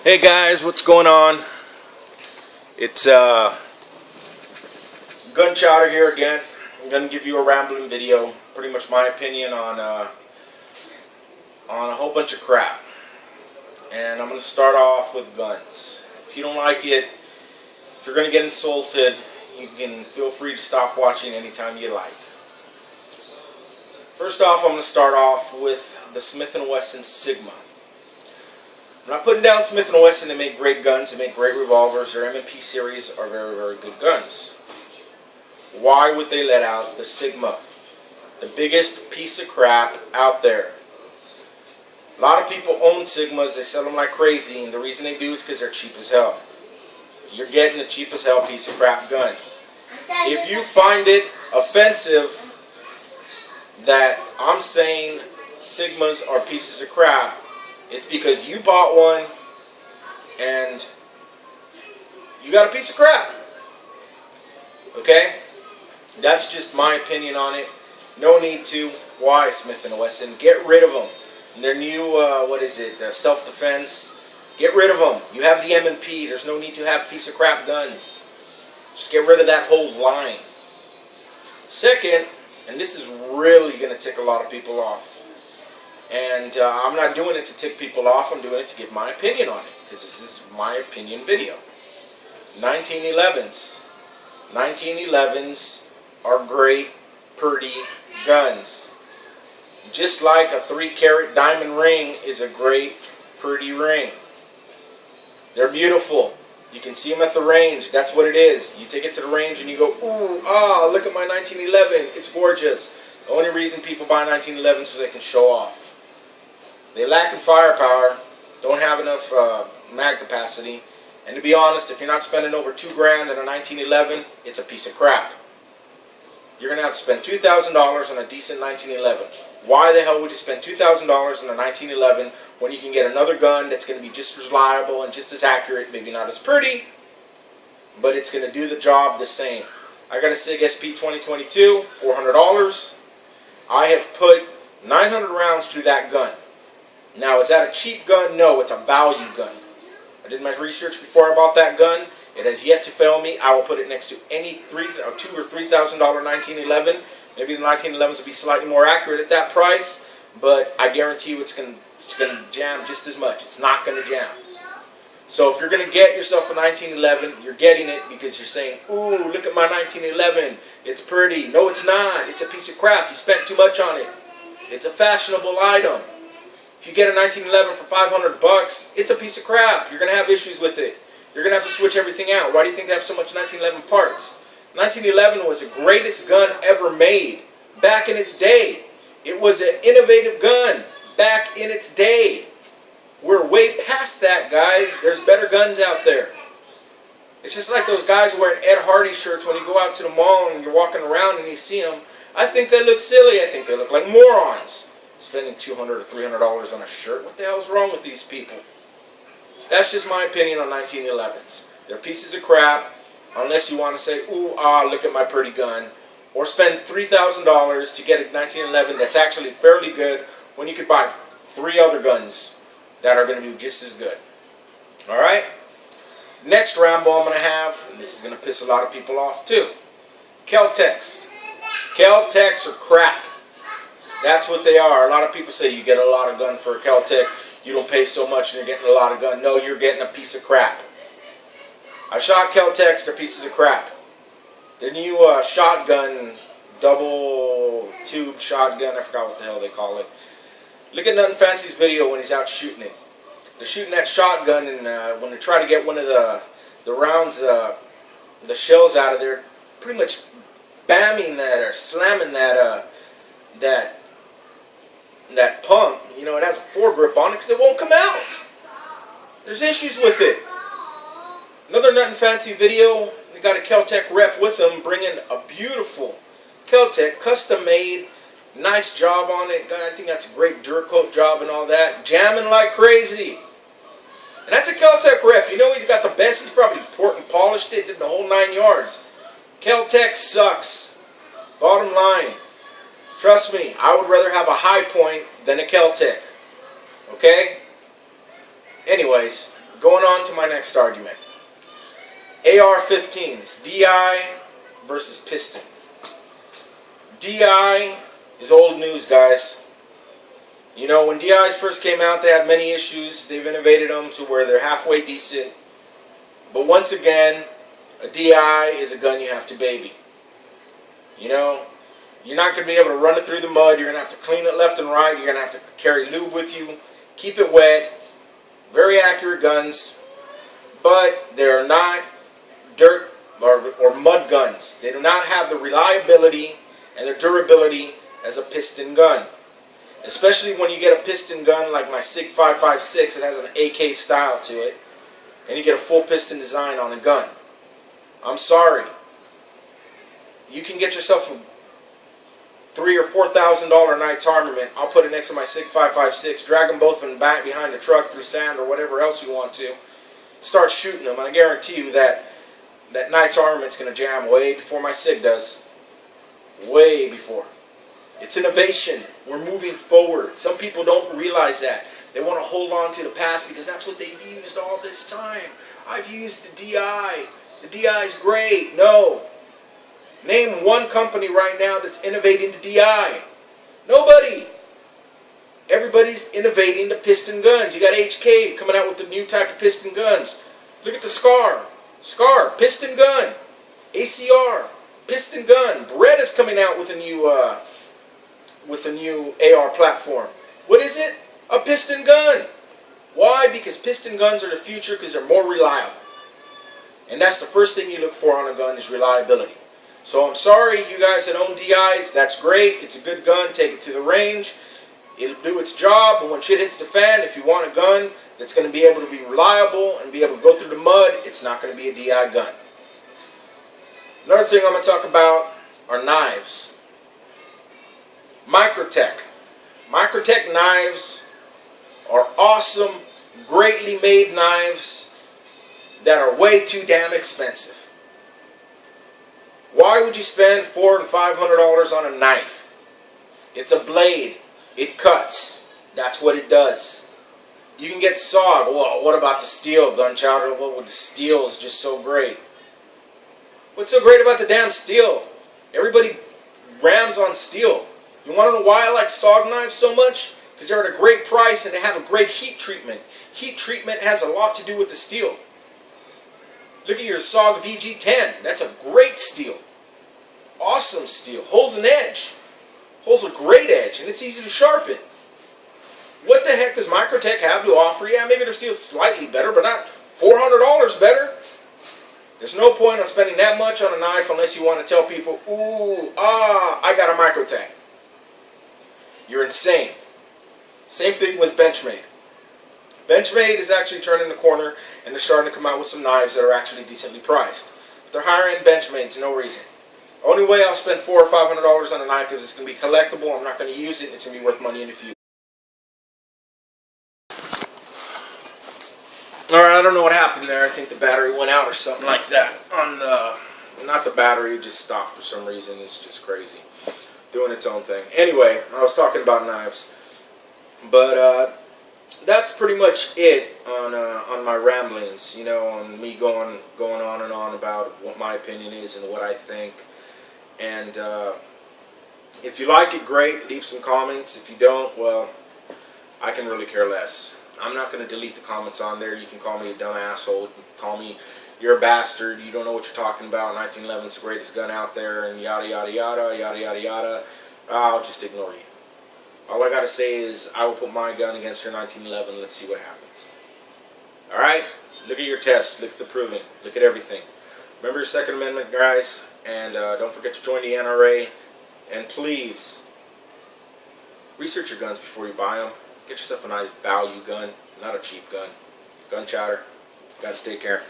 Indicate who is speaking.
Speaker 1: Hey guys, what's going on? It's Gunchowder here again. I'm gonna give you a rambling video, pretty much my opinion on a whole bunch of crap. And I'm gonna start off with guns. If you don't like it, if you're gonna get insulted, you can feel free to stop watching anytime you like. First off, I'm gonna start off with the Smith & Wesson Sigma. I'm not putting down Smith & Wesson. They make great guns, they make great revolvers. Their M&P series are very, very good guns. Why would they let out the Sigma? The biggest piece of crap out there. A lot of people own Sigmas, they sell them like crazy, and the reason they do is because they're cheap as hell. You're getting a cheap as hell piece of crap gun. If you find it offensive that I'm saying Sigmas are pieces of crap, it's because you bought one and you got a piece of crap. Okay? That's just my opinion on it. No need to. Why, Smith & Wesson? Get rid of them. Their new, self-defense. Get rid of them. You have the M&P. There's no need to have piece of crap guns. Just get rid of that whole line. Second, and this is really going to tick a lot of people off. And I'm not doing it to tick people off. I'm doing it to give my opinion on it. Because this is my opinion video. 1911s. 1911s are great, pretty guns. Just like a 3-carat diamond ring is a great, pretty ring. They're beautiful. You can see them at the range. That's what it is. You take it to the range and you go, ooh, ah, look at my 1911. It's gorgeous. The only reason people buy 1911s is so they can show off. They lack in firepower, don't have enough mag capacity, and to be honest, if you're not spending over $2 grand on a 1911, it's a piece of crap. You're going to have to spend $2,000 on a decent 1911. Why the hell would you spend $2,000 on a 1911 when you can get another gun that's going to be just as reliable and just as accurate, maybe not as pretty, but it's going to do the job the same. I got a SIG SP 2022, $400. I have put 900 rounds through that gun. Now, is that a cheap gun? No, it's a value gun. I did my research before I bought that gun. It has yet to fail me. I will put it next to any $2,000 or $3,000 1911. Maybe the 1911s will be slightly more accurate at that price, but I guarantee you it's going to jam just as much. It's not going to jam. So if you're going to get yourself a 1911, you're getting it because you're saying, ooh, look at my 1911. It's pretty. No, it's not. It's a piece of crap. You spent too much on it. It's a fashionable item. If you get a 1911 for $500, it's a piece of crap. You're going to have issues with it. You're going to have to switch everything out. Why do you think they have so much 1911 parts? 1911 was the greatest gun ever made back in its day. It was an innovative gun back in its day. We're way past that, guys. There's better guns out there. It's just like those guys wearing Ed Hardy shirts when you go out to the mall and you're walking around and you see them. I think they look silly. I think they look like morons. Spending $200 or $300 on a shirt. What the hell is wrong with these people? That's just my opinion on 1911s. They're pieces of crap unless you want to say, ooh, ah, look at my pretty gun. Or spend $3,000 to get a 1911 that's actually fairly good when you could buy 3 other guns that are going to do just as good. Alright? Next Rambo I'm going to have, and this is going to piss a lot of people off too. Kel-Tecs. Kel-Tecs are crap. That's what they are. A lot of people say you get a lot of gun for a Kel-Tec. You don't pay so much and you're getting a lot of gun. No, you're getting a piece of crap. I shot Kel-Tecs. They're pieces of crap. The new shotgun, double tube shotgun, I forgot what the hell they call it. Look at Nothing Fancy's video when he's out shooting it. They're shooting that shotgun, and when they try to get one of the rounds, the shells out of there, pretty much bamming that or slamming that pump, you know, it has a foregrip on it because it won't come out. There's issues with it. Another Nothing Fancy video, they got a Kel-Tec rep with them bringing a beautiful Kel-Tec, custom made, nice job on it. God, I think that's a great Duracoat job and all that. Jamming like crazy. And that's a Kel-Tec rep. You know he's got the best. He's probably poured and polished it, did the whole 9 yards. Kel-Tec sucks. Bottom line. Trust me, I would rather have a High Point than a Kel-Tec. Okay? Anyways, going on to my next argument. AR-15s, DI versus piston. DI is old news, guys. You know, when DIs first came out, they had many issues. They've innovated them to where they're halfway decent. But once again, a DI is a gun you have to baby. You know, you're not going to be able to run it through the mud. You're going to have to clean it left and right. You're going to have to carry lube with you. Keep it wet. Very accurate guns. But they're not dirt or mud guns. They do not have the reliability and the durability as a piston gun. Especially when you get a piston gun like my SIG 556. It has an AK style to it. And you get a full piston design on a gun. I'm sorry. You can get yourself a $3,000 or $4,000 Knight's armament. I'll put it next to my SIG 556. Drag them both in the back behind the truck through sand or whatever else you want to. Start shooting them. And I guarantee you that Knight's armament's going to jam way before my SIG does. Way before. It's innovation. We're moving forward. Some people don't realize that. They want to hold on to the past because that's what they've used all this time. I've used the DI. The DI is great. No. Name one company right now that's innovating the DI. Nobody. Everybody's innovating the piston guns. You got HK coming out with the new type of piston guns. Look at the SCAR. SCAR, piston gun. ACR, piston gun. Beretta's coming out with a new AR platform. What is it? A piston gun. Why? Because piston guns are the future because they're more reliable. And that's the first thing you look for on a gun is reliability. So I'm sorry, you guys that own DIs, that's great. It's a good gun. Take it to the range. It'll do its job. But when shit hits the fan, if you want a gun that's going to be able to be reliable and be able to go through the mud, it's not going to be a DI gun. Another thing I'm going to talk about are knives. Microtech. Microtech knives are awesome, greatly made knives that are way too damn expensive. Why would you spend $400 and $500 on a knife? It's a blade. It cuts. That's what it does. You can get sawed. Well, what about the steel, Gunchowder? Well, the steel is just so great. What's so great about the damn steel? Everybody rams on steel. You want to know why I like SOG knives so much? Because they're at a great price and they have a great heat treatment. Heat treatment has a lot to do with the steel. Look at your SOG VG10. That's a great steel. Awesome steel. Holds an edge. Holds a great edge. And it's easy to sharpen. What the heck does Microtech have to offer? Yeah, maybe their steel's slightly better, but not $400 better. There's no point on spending that much on a knife unless you want to tell people, ooh, I got a Microtech. You're insane. Same thing with Benchmade. Benchmade is actually turning the corner and they're starting to come out with some knives that are actually decently priced. But they're higher end Benchmades, no reason. Only way I'll spend $400 or $500 on a knife is it's going to be collectible. I'm not going to use it and it's going to be worth money in the future. Alright, I don't know what happened there. I think the battery went out or something like that. Not the battery, it just stopped for some reason. It's just crazy. Doing its own thing. Anyway, I was talking about knives. But that's pretty much it on my ramblings. You know, on me going on and on about what my opinion is and what I think. And if you like it, great. Leave some comments. If you don't, well, I can really care less. I'm not going to delete the comments on there. You can call me a dumb asshole. You can call me, you're a bastard. You don't know what you're talking about. 1911 is the greatest gun out there, and yada, yada, yada, yada, yada, yada. I'll just ignore you. All I got to say is I will put my gun against your 1911. Let's see what happens. Alright? Look at your tests. Look at the proving. Look at everything. Remember your Second Amendment, guys. And don't forget to join the NRA. And please, research your guns before you buy them. Get yourself a nice value gun, not a cheap gun. Gunchowder. Guys, take care.